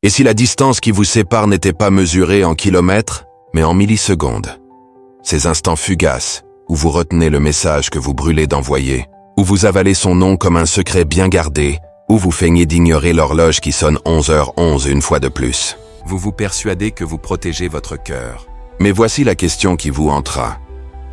Et si la distance qui vous sépare n'était pas mesurée en kilomètres, mais en millisecondes? Ces instants fugaces, où vous retenez le message que vous brûlez d'envoyer, où vous avalez son nom comme un secret bien gardé, où vous feignez d'ignorer l'horloge qui sonne 11h11 une fois de plus. Vous vous persuadez que vous protégez votre cœur. Mais voici la question qui vous hantera.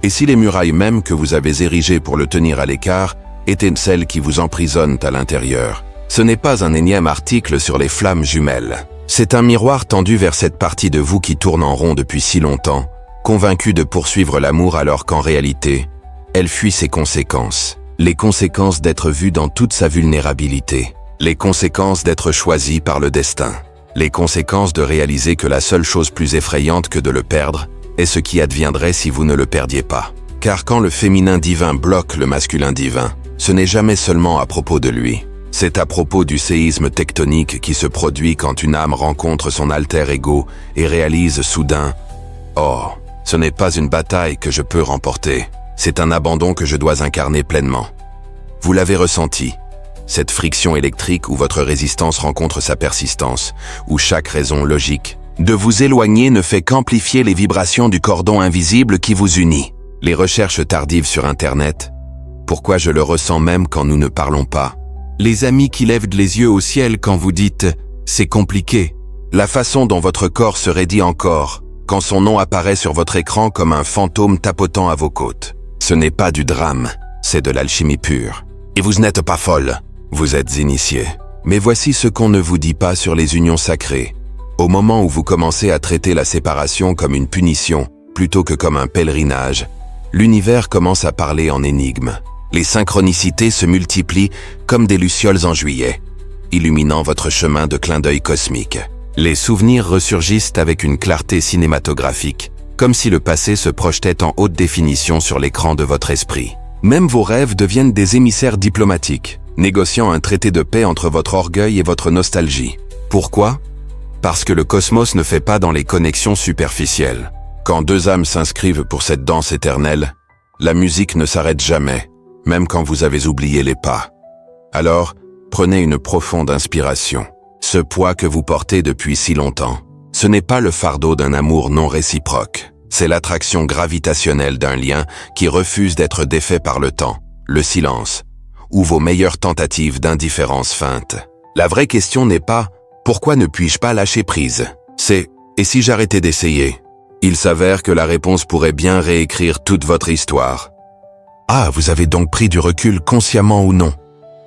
Et si les murailles mêmes que vous avez érigées pour le tenir à l'écart étaient celles qui vous emprisonnent à l'intérieur? Ce n'est pas un énième article sur les flammes jumelles. C'est un miroir tendu vers cette partie de vous qui tourne en rond depuis si longtemps, convaincue de poursuivre l'amour alors qu'en réalité, elle fuit ses conséquences. Les conséquences d'être vue dans toute sa vulnérabilité. Les conséquences d'être choisie par le destin. Les conséquences de réaliser que la seule chose plus effrayante que de le perdre est ce qui adviendrait si vous ne le perdiez pas. Car quand le féminin divin bloque le masculin divin, ce n'est jamais seulement à propos de lui. C'est à propos du séisme tectonique qui se produit quand une âme rencontre son alter ego et réalise soudain « Oh, ce n'est pas une bataille que je peux remporter, c'est un abandon que je dois incarner pleinement. » Vous l'avez ressenti, cette friction électrique où votre résistance rencontre sa persistance, où chaque raison logique de vous éloigner ne fait qu'amplifier les vibrations du cordon invisible qui vous unit. Les recherches tardives sur Internet. Pourquoi je le ressens même quand nous ne parlons pas? Les amis qui lèvent les yeux au ciel quand vous dites « c'est compliqué ». La façon dont votre corps se raidit encore quand son nom apparaît sur votre écran comme un fantôme tapotant à vos côtes. Ce n'est pas du drame, c'est de l'alchimie pure. Et vous n'êtes pas folle, vous êtes initié. Mais voici ce qu'on ne vous dit pas sur les unions sacrées. Au moment où vous commencez à traiter la séparation comme une punition, plutôt que comme un pèlerinage, l'univers commence à parler en énigmes. Les synchronicités se multiplient comme des lucioles en juillet, illuminant votre chemin de clin d'œil cosmique. Les souvenirs ressurgissent avec une clarté cinématographique, comme si le passé se projetait en haute définition sur l'écran de votre esprit. Même vos rêves deviennent des émissaires diplomatiques, négociant un traité de paix entre votre orgueil et votre nostalgie. Pourquoi? Parce que le cosmos ne fait pas dans les connexions superficielles. Quand deux âmes s'inscrivent pour cette danse éternelle, la musique ne s'arrête jamais, même quand vous avez oublié les pas. Alors, prenez une profonde inspiration. Ce poids que vous portez depuis si longtemps, ce n'est pas le fardeau d'un amour non réciproque. C'est l'attraction gravitationnelle d'un lien qui refuse d'être défait par le temps, le silence, ou vos meilleures tentatives d'indifférence feinte. La vraie question n'est pas « pourquoi ne puis-je pas lâcher prise ?» C'est « et si j'arrêtais d'essayer ?» Il s'avère que la réponse pourrait bien réécrire toute votre histoire. Ah, vous avez donc pris du recul consciemment ou non.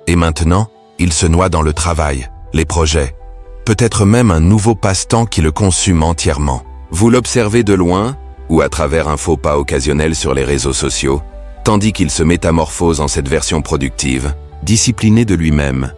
Et maintenant, il se noie dans le travail, les projets, peut-être même un nouveau passe-temps qui le consume entièrement. Vous l'observez de loin, ou à travers un faux pas occasionnel sur les réseaux sociaux, tandis qu'il se métamorphose en cette version productive, discipliné de lui-même.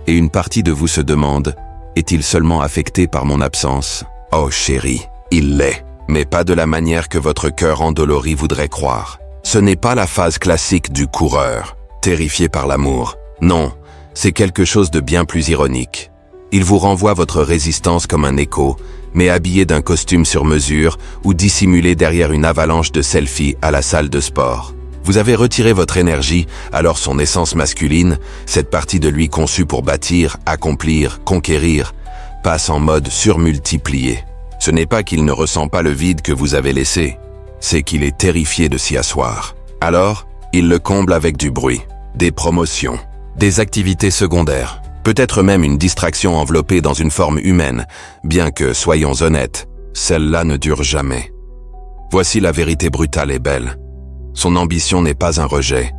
Et une partie de vous se demande, est-il seulement affecté par mon absence? Oh chérie, il l'est, mais pas de la manière que votre cœur endolori voudrait croire. Ce n'est pas la phase classique du coureur, terrifié par l'amour. Non, c'est quelque chose de bien plus ironique. Il vous renvoie votre résistance comme un écho, mais habillé d'un costume sur mesure ou dissimulé derrière une avalanche de selfies à la salle de sport. Vous avez retiré votre énergie, alors son essence masculine, cette partie de lui conçue pour bâtir, accomplir, conquérir, passe en mode surmultiplié. Ce n'est pas qu'il ne ressent pas le vide que vous avez laissé, c'est qu'il est terrifié de s'y asseoir. Alors, il le comble avec du bruit, des promotions, des activités secondaires, peut-être même une distraction enveloppée dans une forme humaine, bien que, soyons honnêtes, celle-là ne dure jamais. Voici la vérité brutale et belle. Son ambition n'est pas un rejet,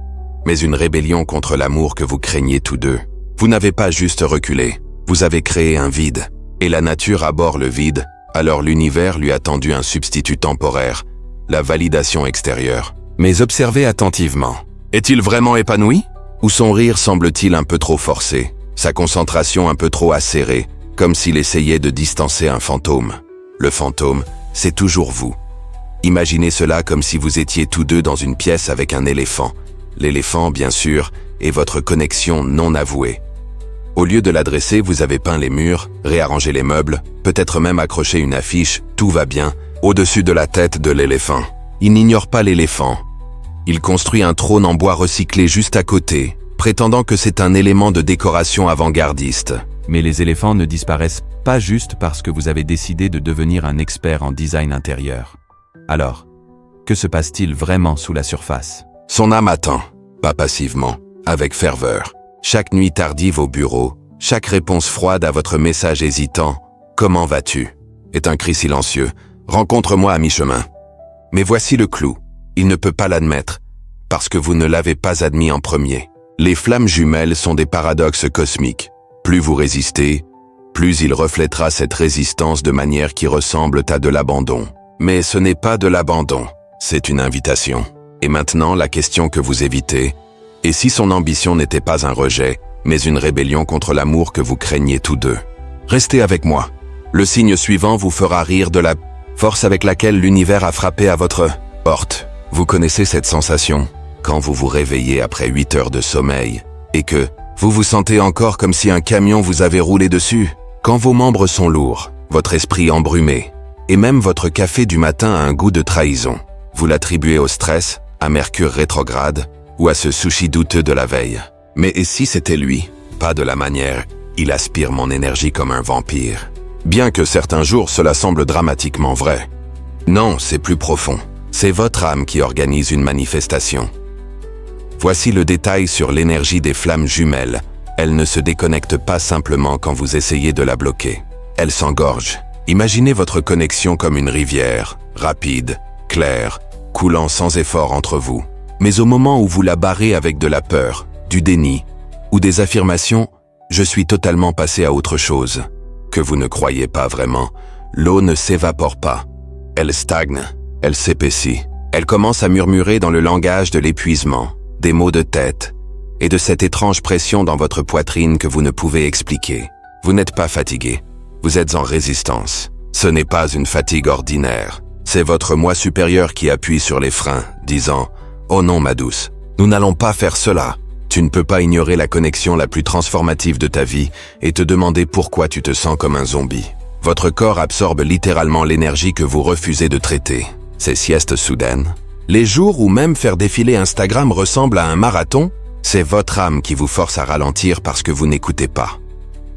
mais une rébellion contre l'amour que vous craignez tous deux. Vous n'avez pas juste reculé, vous avez créé un vide, et la nature abhorre le vide, alors l'univers lui a tendu un substitut temporaire, la validation extérieure. Mais observez attentivement. Est-il vraiment épanoui? Ou son rire semble-t-il un peu trop forcé, sa concentration un peu trop acérée, comme s'il essayait de distancer un fantôme? Le fantôme, c'est toujours vous. Imaginez cela comme si vous étiez tous deux dans une pièce avec un éléphant. L'éléphant, bien sûr, est votre connexion non avouée. Au lieu de l'adresser, vous avez peint les murs, réarrangé les meubles, peut-être même accroché une affiche « Tout va bien » au-dessus de la tête de l'éléphant. Il n'ignore pas l'éléphant. Il construit un trône en bois recyclé juste à côté, prétendant que c'est un élément de décoration avant-gardiste. Mais les éléphants ne disparaissent pas pas juste parce que vous avez décidé de devenir un expert en design intérieur. Alors, que se passe-t-il vraiment sous la surface? Son âme attend, pas passivement, avec ferveur. Chaque nuit tardive au bureau, chaque réponse froide à votre message hésitant « Comment vas-tu ?» est un cri silencieux « Rencontre-moi à mi-chemin ». Mais voici le clou, il ne peut pas l'admettre, parce que vous ne l'avez pas admis en premier. Les flammes jumelles sont des paradoxes cosmiques. Plus vous résistez, plus il reflètera cette résistance de manière qui ressemble à de l'abandon. Mais ce n'est pas de l'abandon, c'est une invitation. Et maintenant, la question que vous évitez, et si son ambition n'était pas un rejet, mais une rébellion contre l'amour que vous craignez tous deux? Restez avec moi. Le signe suivant vous fera rire de la force avec laquelle l'univers a frappé à votre porte. Vous connaissez cette sensation, quand vous vous réveillez après 8 heures de sommeil, et que vous vous sentez encore comme si un camion vous avait roulé dessus? Quand vos membres sont lourds, votre esprit embrumé, et même votre café du matin a un goût de trahison. Vous l'attribuez au stress, à Mercure rétrograde, ou à ce sushi douteux de la veille. Mais et si c'était lui? Pas de la manière, il aspire mon énergie comme un vampire. Bien que certains jours cela semble dramatiquement vrai. Non, c'est plus profond. C'est votre âme qui organise une manifestation. Voici le détail sur l'énergie des flammes jumelles. Elle ne se déconnecte pas simplement quand vous essayez de la bloquer. Elle s'engorge. Imaginez votre connexion comme une rivière, rapide, claire, coulant sans effort entre vous. Mais au moment où vous la barrez avec de la peur, du déni ou des affirmations « je suis totalement passé à autre chose », que vous ne croyez pas vraiment, l'eau ne s'évapore pas. Elle stagne, elle s'épaissit. Elle commence à murmurer dans le langage de l'épuisement, des maux de tête et de cette étrange pression dans votre poitrine que vous ne pouvez expliquer. Vous n'êtes pas fatigué, vous êtes en résistance. Ce n'est pas une fatigue ordinaire. C'est votre moi supérieur qui appuie sur les freins, disant « Oh non, ma douce, nous n'allons pas faire cela ». Tu ne peux pas ignorer la connexion la plus transformative de ta vie et te demander pourquoi tu te sens comme un zombie. Votre corps absorbe littéralement l'énergie que vous refusez de traiter. Ces siestes soudaines, les jours où même faire défiler Instagram ressemble à un marathon, c'est votre âme qui vous force à ralentir parce que vous n'écoutez pas.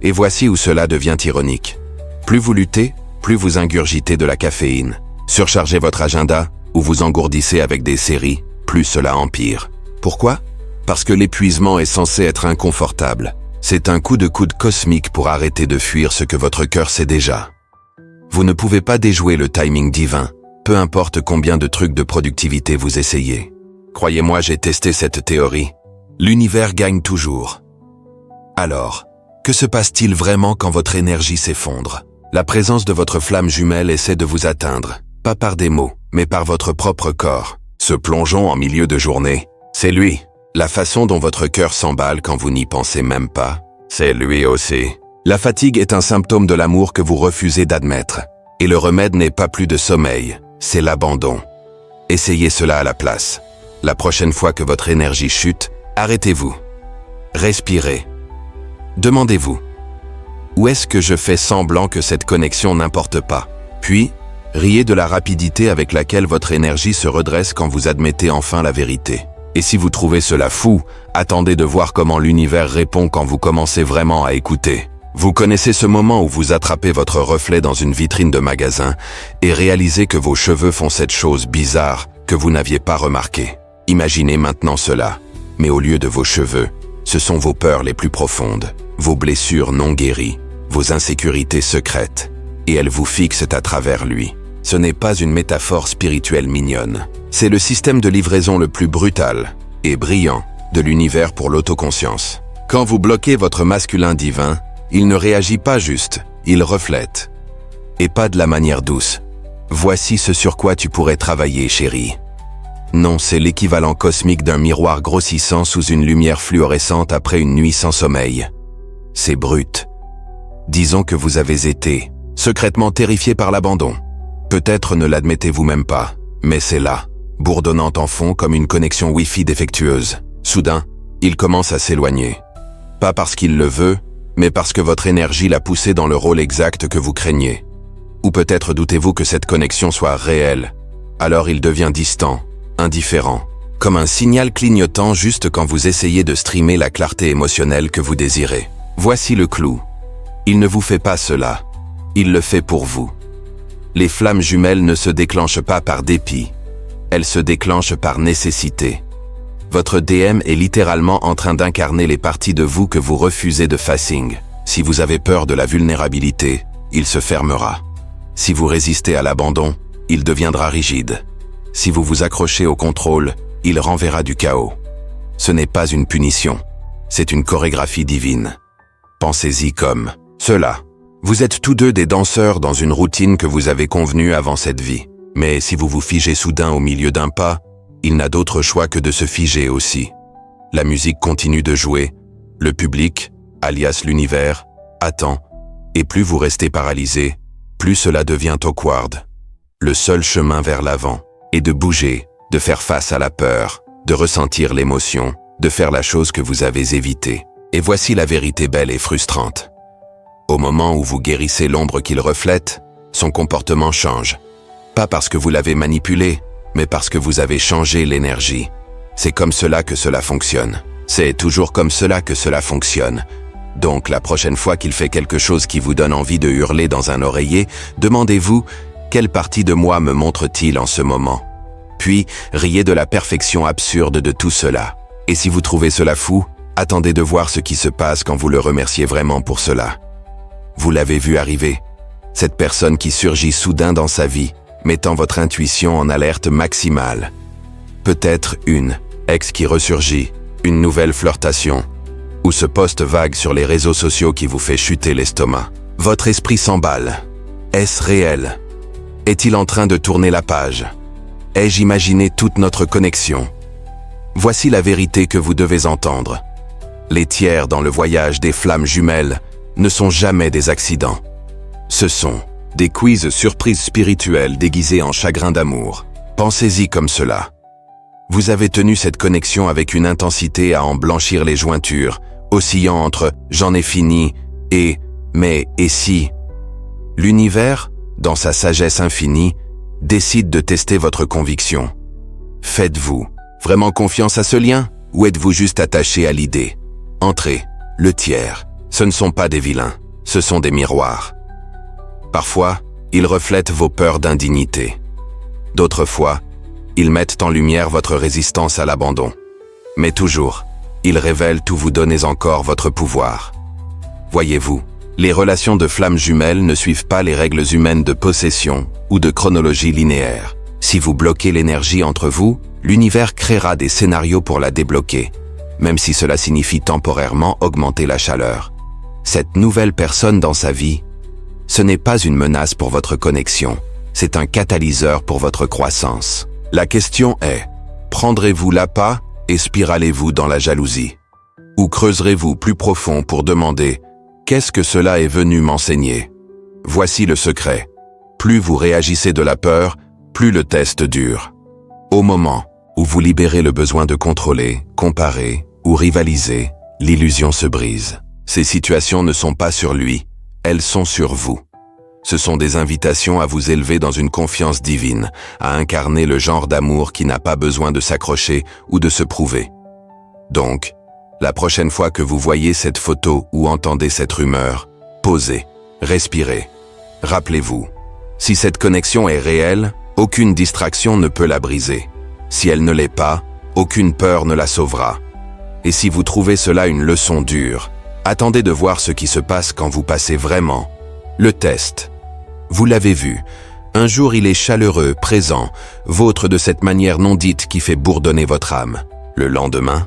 Et voici où cela devient ironique. Plus vous luttez, plus vous ingurgitez de la caféine. Surchargez votre agenda ou vous engourdissez avec des séries, plus cela empire. Pourquoi ? Parce que l'épuisement est censé être inconfortable. C'est un coup de coude cosmique pour arrêter de fuir ce que votre cœur sait déjà. Vous ne pouvez pas déjouer le timing divin, peu importe combien de trucs de productivité vous essayez. Croyez-moi, j'ai testé cette théorie. L'univers gagne toujours. Alors, que se passe-t-il vraiment quand votre énergie s'effondre? La présence de votre flamme jumelle essaie de vous atteindre, pas par des mots, mais par votre propre corps. Ce plongeon en milieu de journée, c'est lui. La façon dont votre cœur s'emballe quand vous n'y pensez même pas, c'est lui aussi. La fatigue est un symptôme de l'amour que vous refusez d'admettre. Et le remède n'est pas plus de sommeil, c'est l'abandon. Essayez cela à la place. La prochaine fois que votre énergie chute, arrêtez-vous. Respirez. Demandez-vous. Où est-ce que je fais semblant que cette connexion n'importe pas? Puis, riez de la rapidité avec laquelle votre énergie se redresse quand vous admettez enfin la vérité. Et si vous trouvez cela fou, attendez de voir comment l'univers répond quand vous commencez vraiment à écouter. Vous connaissez ce moment où vous attrapez votre reflet dans une vitrine de magasin et réalisez que vos cheveux font cette chose bizarre que vous n'aviez pas remarquée. Imaginez maintenant cela, mais au lieu de vos cheveux, ce sont vos peurs les plus profondes, vos blessures non guéries, vos insécurités secrètes, et elles vous fixent à travers lui. Ce n'est pas une métaphore spirituelle mignonne. C'est le système de livraison le plus brutal et brillant de l'univers pour l'autoconscience. Quand vous bloquez votre masculin divin, il ne réagit pas juste, il reflète. Et pas de la manière douce. Voici ce sur quoi tu pourrais travailler, chérie. Non, c'est l'équivalent cosmique d'un miroir grossissant sous une lumière fluorescente après une nuit sans sommeil. C'est brut. Disons que vous avez été secrètement terrifié par l'abandon. Peut-être ne l'admettez-vous même pas, mais c'est là, bourdonnant en fond comme une connexion Wi-Fi défectueuse. Soudain, il commence à s'éloigner. Pas parce qu'il le veut, mais parce que votre énergie l'a poussé dans le rôle exact que vous craignez. Ou peut-être doutez-vous que cette connexion soit réelle. Alors il devient distant, indifférent, comme un signal clignotant juste quand vous essayez de streamer la clarté émotionnelle que vous désirez. Voici le clou. Il ne vous fait pas cela, il le fait pour vous. Les flammes jumelles ne se déclenchent pas par dépit, elles se déclenchent par nécessité. Votre DM est littéralement en train d'incarner les parties de vous que vous refusez de facing. Si vous avez peur de la vulnérabilité, il se fermera. Si vous résistez à l'abandon, il deviendra rigide. Si vous vous accrochez au contrôle, il renverra du chaos. Ce n'est pas une punition, c'est une chorégraphie divine. Pensez-y comme cela. Vous êtes tous deux des danseurs dans une routine que vous avez convenue avant cette vie. Mais si vous vous figez soudain au milieu d'un pas, il n'a d'autre choix que de se figer aussi. La musique continue de jouer, le public, alias l'univers, attend, et plus vous restez paralysé, plus cela devient awkward. Le seul chemin vers l'avant est de bouger, de faire face à la peur, de ressentir l'émotion, de faire la chose que vous avez évitée. Et voici la vérité belle et frustrante. Au moment où vous guérissez l'ombre qu'il reflète, son comportement change. Pas parce que vous l'avez manipulé, mais parce que vous avez changé l'énergie. C'est comme cela que cela fonctionne. C'est toujours comme cela que cela fonctionne. Donc la prochaine fois qu'il fait quelque chose qui vous donne envie de hurler dans un oreiller, demandez-vous « Quelle partie de moi me montre-t-il en ce moment ?» Puis, riez de la perfection absurde de tout cela. Et si vous trouvez cela fou, attendez de voir ce qui se passe quand vous le remerciez vraiment pour cela. Vous l'avez vu arriver, cette personne qui surgit soudain dans sa vie, mettant votre intuition en alerte maximale. Peut-être une ex qui ressurgit, une nouvelle flirtation, ou ce post vague sur les réseaux sociaux qui vous fait chuter l'estomac. Votre esprit s'emballe. Est-ce réel? Est-il en train de tourner la page? Ai-je imaginé toute notre connexion? Voici la vérité que vous devez entendre. Les tiers dans le voyage des flammes jumelles ne sont jamais des accidents. Ce sont des quiz surprises spirituelles déguisés en chagrin d'amour. Pensez-y comme cela. Vous avez tenu cette connexion avec une intensité à en blanchir les jointures, oscillant entre « j'en ai fini » et « mais et si ». L'univers, dans sa sagesse infinie, décide de tester votre conviction. Faites-vous vraiment confiance à ce lien ou êtes-vous juste attaché à l'idée? Entrez, le tiers. Ce ne sont pas des vilains, ce sont des miroirs. Parfois, ils reflètent vos peurs d'indignité. D'autres fois, ils mettent en lumière votre résistance à l'abandon. Mais toujours, ils révèlent où vous donnez encore votre pouvoir. Voyez-vous, les relations de flammes jumelles ne suivent pas les règles humaines de possession ou de chronologie linéaire. Si vous bloquez l'énergie entre vous, l'univers créera des scénarios pour la débloquer, même si cela signifie temporairement augmenter la chaleur. Cette nouvelle personne dans sa vie, ce n'est pas une menace pour votre connexion, c'est un catalyseur pour votre croissance. La question est, prendrez-vous l'appât et spiralez-vous dans la jalousie? Ou creuserez-vous plus profond pour demander « Qu'est-ce que cela est venu m'enseigner ?» Voici le secret. Plus vous réagissez de la peur, plus le test dure. Au moment où vous libérez le besoin de contrôler, comparer ou rivaliser, l'illusion se brise. Ces situations ne sont pas sur lui, elles sont sur vous. Ce sont des invitations à vous élever dans une confiance divine, à incarner le genre d'amour qui n'a pas besoin de s'accrocher ou de se prouver. Donc, la prochaine fois que vous voyez cette photo ou entendez cette rumeur, posez, respirez. Rappelez-vous, si cette connexion est réelle, aucune distraction ne peut la briser. Si elle ne l'est pas, aucune peur ne la sauvera. Et si vous trouvez cela une leçon dure, attendez de voir ce qui se passe quand vous passez vraiment le test. Vous l'avez vu, un jour il est chaleureux, présent, vôtre de cette manière non dite qui fait bourdonner votre âme. Le lendemain,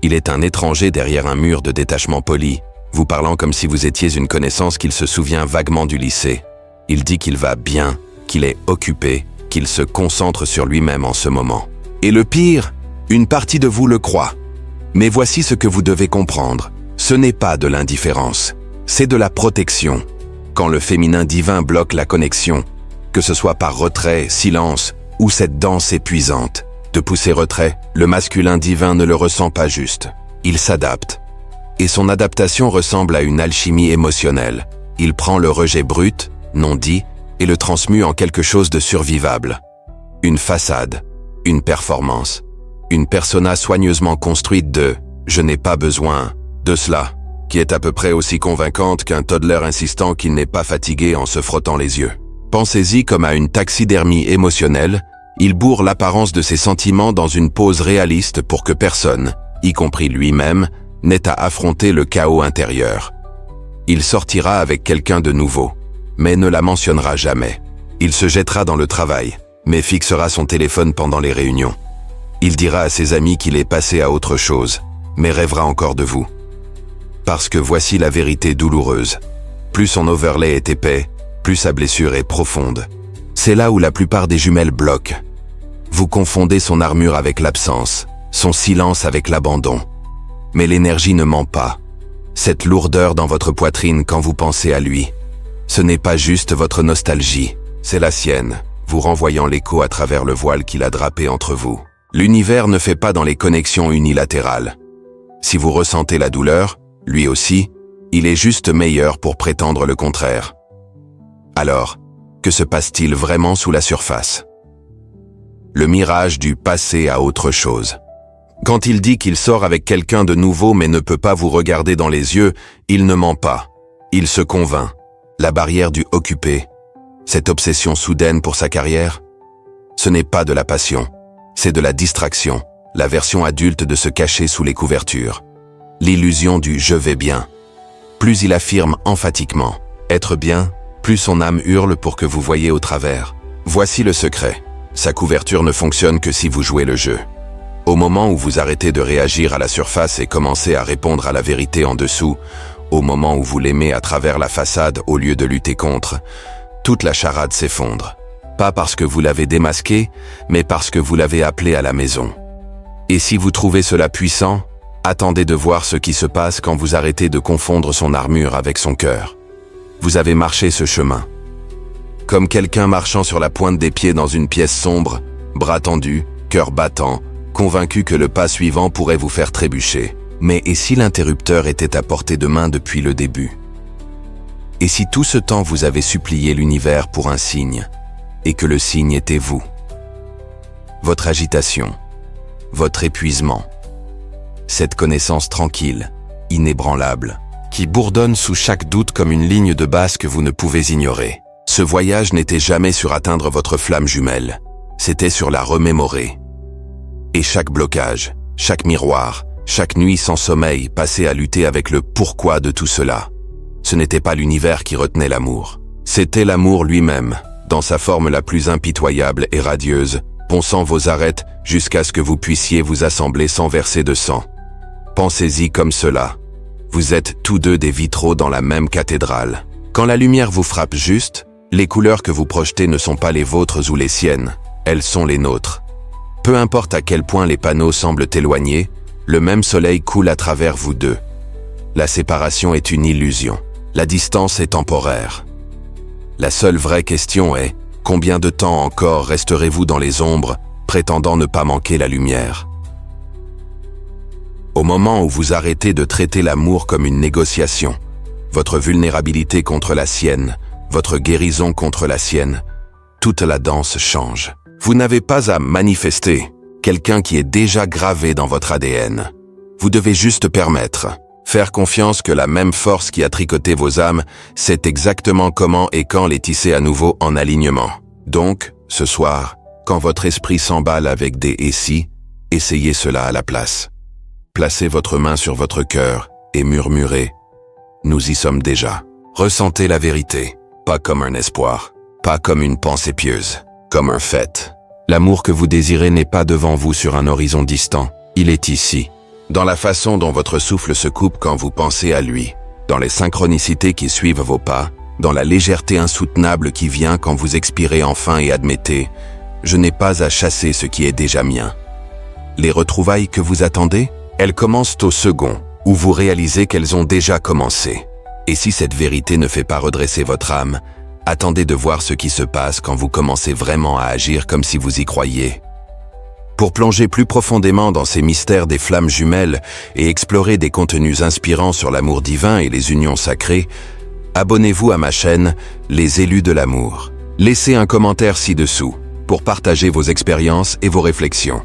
il est un étranger derrière un mur de détachement poli, vous parlant comme si vous étiez une connaissance qu'il se souvient vaguement du lycée. Il dit qu'il va bien, qu'il est occupé, qu'il se concentre sur lui-même en ce moment. Et le pire, une partie de vous le croit. Mais voici ce que vous devez comprendre. Ce n'est pas de l'indifférence, c'est de la protection. Quand le féminin divin bloque la connexion, que ce soit par retrait, silence ou cette danse épuisante, de pousser retrait, le masculin divin ne le ressent pas juste. Il s'adapte. Et son adaptation ressemble à une alchimie émotionnelle. Il prend le rejet brut, non dit, et le transmue en quelque chose de survivable. Une façade, une performance, une persona soigneusement construite de « je n'ai pas besoin de cela ». qui est à peu près aussi convaincante qu'un toddler insistant qu'il n'est pas fatigué en se frottant les yeux. Pensez-y comme à une taxidermie émotionnelle, il bourre l'apparence de ses sentiments dans une pose réaliste pour que personne, y compris lui-même, n'ait à affronter le chaos intérieur. Il sortira avec quelqu'un de nouveau, mais ne la mentionnera jamais. Il se jettera dans le travail, mais fixera son téléphone pendant les réunions. Il dira à ses amis qu'il est passé à autre chose, mais rêvera encore de vous. Parce que voici la vérité douloureuse. Plus son overlay est épais, plus sa blessure est profonde. C'est là où la plupart des jumelles bloquent. Vous confondez son armure avec l'absence, son silence avec l'abandon. Mais l'énergie ne ment pas. Cette lourdeur dans votre poitrine quand vous pensez à lui, ce n'est pas juste votre nostalgie, c'est la sienne, vous renvoyant l'écho à travers le voile qu'il a drapé entre vous. L'univers ne fait pas dans les connexions unilatérales. Si vous ressentez la douleur, lui aussi, il est juste meilleur pour prétendre le contraire. Alors, que se passe-t-il vraiment sous la surface? Le mirage du passé à autre chose. Quand il dit qu'il sort avec quelqu'un de nouveau mais ne peut pas vous regarder dans les yeux, il ne ment pas. Il se convainc. La barrière du occupé, cette obsession soudaine pour sa carrière, ce n'est pas de la passion, c'est de la distraction, la version adulte de se cacher sous les couvertures. L'illusion du « je vais bien ». Plus il affirme emphatiquement « être bien », plus son âme hurle pour que vous voyiez au travers. Voici le secret. Sa couverture ne fonctionne que si vous jouez le jeu. Au moment où vous arrêtez de réagir à la surface et commencez à répondre à la vérité en dessous, au moment où vous l'aimez à travers la façade au lieu de lutter contre, toute la charade s'effondre. Pas parce que vous l'avez démasqué, mais parce que vous l'avez appelé à la maison. Et si vous trouvez cela puissant, attendez de voir ce qui se passe quand vous arrêtez de confondre son armure avec son cœur. Vous avez marché ce chemin. Comme quelqu'un marchant sur la pointe des pieds dans une pièce sombre, bras tendus, cœur battant, convaincu que le pas suivant pourrait vous faire trébucher. Mais et si l'interrupteur était à portée de main depuis le début? Et si tout ce temps vous avez supplié l'univers pour un signe, et que le signe était vous? Votre agitation, votre épuisement, cette connaissance tranquille, inébranlable, qui bourdonne sous chaque doute comme une ligne de base que vous ne pouvez ignorer. Ce voyage n'était jamais sur atteindre votre flamme jumelle, c'était sur la remémorer. Et chaque blocage, chaque miroir, chaque nuit sans sommeil passée à lutter avec le pourquoi de tout cela. Ce n'était pas l'univers qui retenait l'amour. C'était l'amour lui-même, dans sa forme la plus impitoyable et radieuse, ponçant vos arêtes jusqu'à ce que vous puissiez vous assembler sans verser de sang. Pensez-y comme cela. Vous êtes tous deux des vitraux dans la même cathédrale. Quand la lumière vous frappe juste, les couleurs que vous projetez ne sont pas les vôtres ou les siennes, elles sont les nôtres. Peu importe à quel point les panneaux semblent éloignés, le même soleil coule à travers vous deux. La séparation est une illusion. La distance est temporaire. La seule vraie question est, combien de temps encore resterez-vous dans les ombres, prétendant ne pas manquer la lumière? Au moment où vous arrêtez de traiter l'amour comme une négociation, votre vulnérabilité contre la sienne, votre guérison contre la sienne, toute la danse change. Vous n'avez pas à manifester quelqu'un qui est déjà gravé dans votre ADN. Vous devez juste permettre, faire confiance que la même force qui a tricoté vos âmes sait exactement comment et quand les tisser à nouveau en alignement. Donc, ce soir, quand votre esprit s'emballe avec des « et si », essayez cela à la place. Placez votre main sur votre cœur et murmurez « Nous y sommes déjà ». Ressentez la vérité, pas comme un espoir, pas comme une pensée pieuse, comme un fait. L'amour que vous désirez n'est pas devant vous sur un horizon distant, il est ici. Dans la façon dont votre souffle se coupe quand vous pensez à lui, dans les synchronicités qui suivent vos pas, dans la légèreté insoutenable qui vient quand vous expirez enfin et admettez « Je n'ai pas à chasser ce qui est déjà mien ». Les retrouvailles que vous attendez, elles commencent au second, où vous réalisez qu'elles ont déjà commencé. Et si cette vérité ne fait pas redresser votre âme, attendez de voir ce qui se passe quand vous commencez vraiment à agir comme si vous y croyiez. Pour plonger plus profondément dans ces mystères des flammes jumelles et explorer des contenus inspirants sur l'amour divin et les unions sacrées, abonnez-vous à ma chaîne Les Élus de l'amour. Laissez un commentaire ci-dessous pour partager vos expériences et vos réflexions.